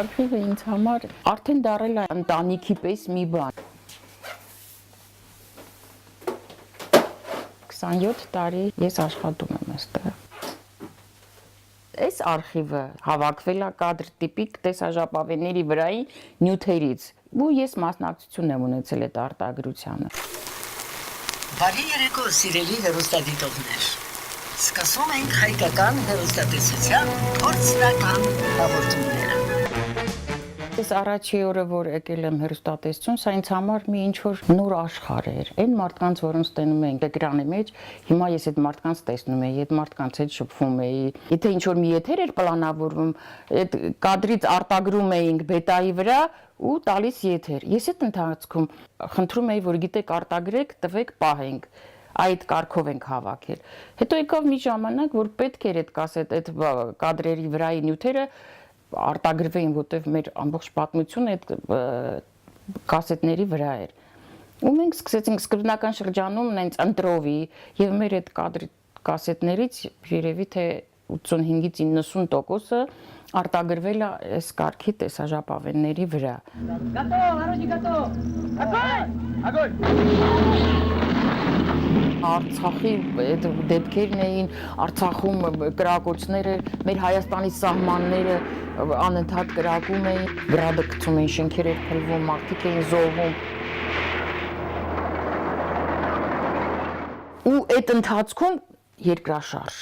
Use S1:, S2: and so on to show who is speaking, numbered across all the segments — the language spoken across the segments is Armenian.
S1: արխիվը ինձ համար արդեն դարել է ընտանիքի պես մի բան։ 27 տարի ես աշխատում եմ այստեղ։ Այս արխիվը հավաքվել է կադր տիպիկ տեսաժապավենների վրայի նյութերից, ու ես մասնակցություն եմ ունեցել այդ արտադրությանը։
S2: Բարի երեկո, սիրելի հեռուստադիտողներ։ Սկսում ենք հայկական հեռուստատեսության փորձնական հաղորդումները։
S1: Ես առաջի օրը, որ եկել եմ հեռուստատեսություն, սա ինձ համար մի ինչ-որ նոր աշխարհ էր։ Այն մարդկանց, որոնց տենում ենք էկրանի մեջ, հիմա ես այդ մարդկանց տեսնում եի, այդ մարդկանց հետ շփվում էի։ Եթե ինչ-որ մի եթեր էր պլանավորվում, այդ կադրից արտագրում էինք բետայի վրա ու տալիս եթեր։ Ես այդ ընթացքում խնդրում էի, որ գիտեք արտագրեք, տվեք, պահենք։ Այդ կարգով ենք հավաքել։ Հետո եկավ մի ժամանակ, որ պետք էր այդ կասետ, այդ կադրերի վրայի նյութերը արտագրվեին, որտեղ մեր ամբողջ պատմությունը այդ կասետների վրա էր։ Ու մենք սկսեցինք սկզբնական շրջանում նենց ընտրովի եւ մեր այդ կադրի կասետներից երևի թե 85-ից 90%-ը արտագրվել է այս կարգի տեսաժապավենների վրա։
S3: Գատո, հարոջի գատո։ Ագոյ! Ագոյ!
S1: Արցախի այդ դեպքերն էին, Արցախում կրակոցները, մեր Հայաստանի սահմանները անընդհատ կրակում էին, գրադը գցում էին, շենքեր էր փլվում, մարդիկ էին զոհվում։ Ու այդ ընթացքում երկրաշարժ։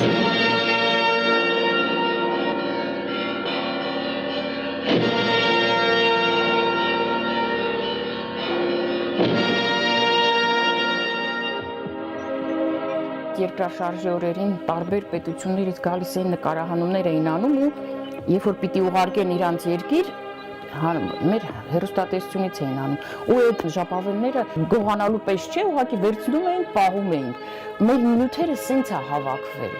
S1: Երկրաշարժի օրերին տարբեր պետություններից գալիս էին նկարահանումներ էին անում ու երբ որ պիտի ուղարկեն իրանց երկիր, մեր հեռուստատեսությունից էին անում։ Ու այդ ժապավենները գողանալու պես չէ, ուղղակի վերցնում էին, պահում էին։ Մեր նյութերը սենց է հավաքվել։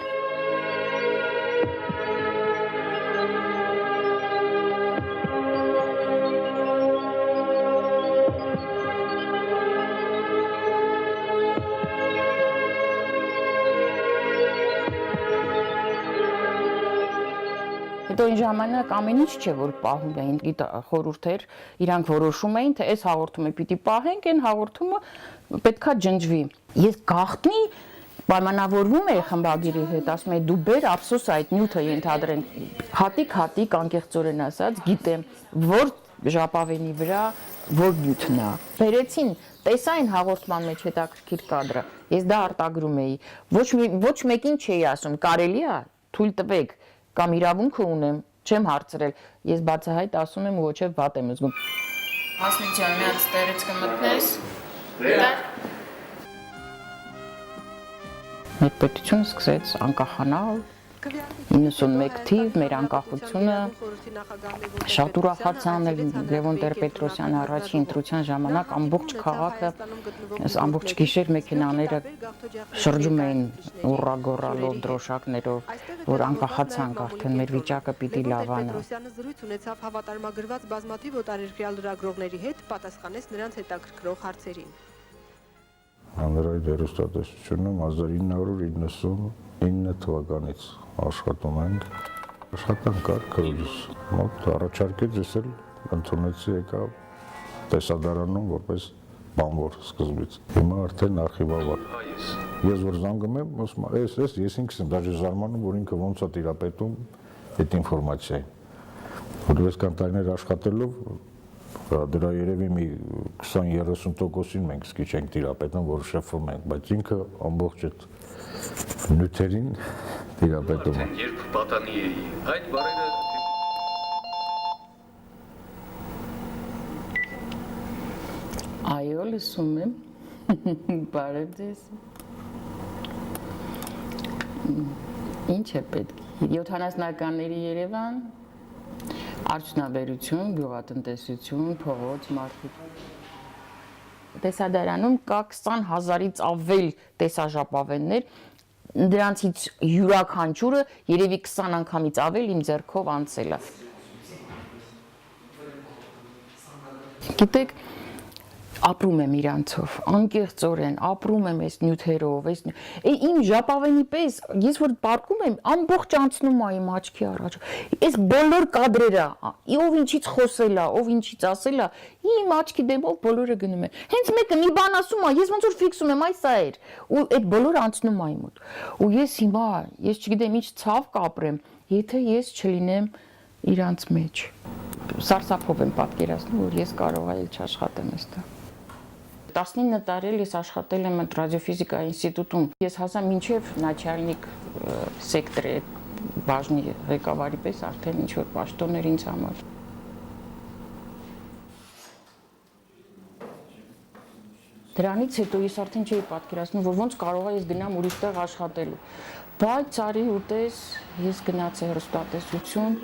S1: Հետո այն ժամանակ ամեն ինչ չէ, որ պահում էին, խորհուրդեր, իրանք որոշում էին, թե այս հաղորդումը պիտի պահենք, այն հաղորդումը պետքա ջնջվի։ Ես գաղտնի պայմանավորվում էի խմբագիրի հետ, ասում էի դու բեր, ափսոս այդ նյութը ենթադրենք, հատիկ անկեղծորեն ասած, գիտեմ, որ ժապավենի վրա որ նյութն է։ Բերեցին, տեսա այն հաղորդման մեջ հետաքրքիր կադրը, ես դա արտագրում էի, ոչ մեկին չէի ասում, կարելի է, թույլ տվեք կամ իրավունքը ունեմ, չեմ հարցրել, ես բացահայտ ասում եմ ու ոչև վատ եմ զգում։
S4: Հասմիկ ջան, մի հատ ստերից կմտնես։
S1: Մեր պետությունը սկսեց անկախանալ, 91 թիվ մեր անկախությունը շատ ուրախացան Լևոն Տեր-Պետրոսյանի առաջին ընտրության ժամանակ ամբողջ քաղաքը, ամբողջ գիշեր մեքենաները շրջում էին ուռագոռալով, դրոշակներով, որ անկախացանք արդեն մեր վիճակը պիտի լավանա։
S5: Պետրոսյանը զրույց ունեցավ հավատարմագրված բազմաթիվ օտարերկրյալ լրագրողների հետ, պատասխանեց նրանց հետաքրքրող հարցերին։
S6: Հանրային հեռուստատեսությունը 1999 թվականից աշխատում ենք։ Աշխատանք կար քրոջս, մոտ առաջարկեց ես էլ ընդունեցի եկա տեսադարանում որպես բանվոր սկզբից։ Հիմա արդեն արխիվավար։ Ես որ զանգում եմ, ասում եմ, ես ինքս եմ դաժե զարմանում, որ ինքը ոնց է տիրապետում այդ ինֆորմացիային։ Որպես կանտայներ աշխատելով դրա երևի մի 20-30%-ին մենք սկիչ ենք տիրապետում, որ շփվում ենք, բայց ինքը ամբողջ այդ նյութերին տիրապետում է։
S7: Երբ պատանի էի, այդ բարերը
S1: Այո, լսում եմ։ Բարև ձեզ։ Ինչ է պետք։ 70-ականների Երևան, արդյունաբերություն, գյուղատնտեսություն, փողոց, մարդիկ։ Տեսադարանում կա 20,000-ից ավել տեսաժապավեններ, դրանցից յուրաքանչյուրը երևի 20 անգամից ավել իմ ձեռքով անցել է։ Գիտեք, ապրում եմ իրանցով, անկեղծորեն ապրում եմ այս նյութերով, իմ ժապավենի պես, ես որ պարկում եմ, ամբողջ անցնում է իմ աչքի առաջ։ Այս բոլոր կադրերը, ով ինչից խոսել է, ով ինչից ասել է, իմ աչքի դեմով բոլորը գնում են։ Հենց մեկը մի բան ասում է, ես ոնց որ ֆիքսում եմ, այ սա էր, ու այդ բոլորը անցնում է իմ մոտ։ Ու ես հիմա, ես չգիտեմ ինչ ցավ կապրեմ, եթե ես չլինեմ իրանց մեջ։ Սարսափով եմ պատկերացնում, որ ես կարող այլ չաշխատեմ այստեղ։ 19 տարի ես աշխատել եմ ռադիոֆիզիկա ինստիտուտում։ Ես հասա մինչև начальник սեկտորի բաժնի ղեկավարի պես արդեն ինչ որ պաշտոններ ինձ համար։ Դրանից հետո ես արդեն չէի պատկերացնում, որ ոնց կարող է ես գնամ ուրիշտեղ աշխատելու։ Բայց արի ուտես ես գնացի հեռուստատեսություն,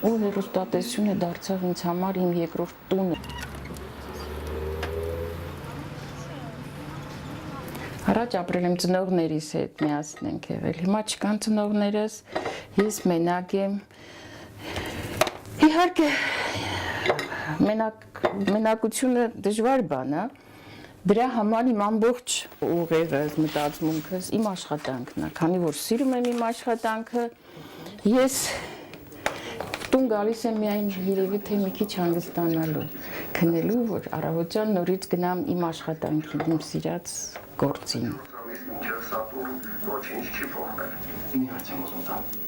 S1: ու հեռուստատեսությունը դարձավ ինձ համար իմ երկրորդ տունը։ Առաջ ապրել եմ ծնողներիս հետ միասին ենք եղել, հիմա չկան ծնողներս, ես մենակ եմ, իհարկե մենակությունը դժվար բան է, դրա համար իմ ամբողջ ուղեղս, մտածմունքս իմ աշխատանքն է, քանի որ սիրում եմ իմ աշխատանքը, ես տուն գալիս եմ միայն երևի թե մի քիչ հանգստանալու, քնելու, որ առավոտյան նորից գնամ իմ աշխատանքին, իմ սիրած գործին։
S8: Մինչև Սատուրն ոչինչ չի փոխվել։ Մի հարց եմ ուզում տալ։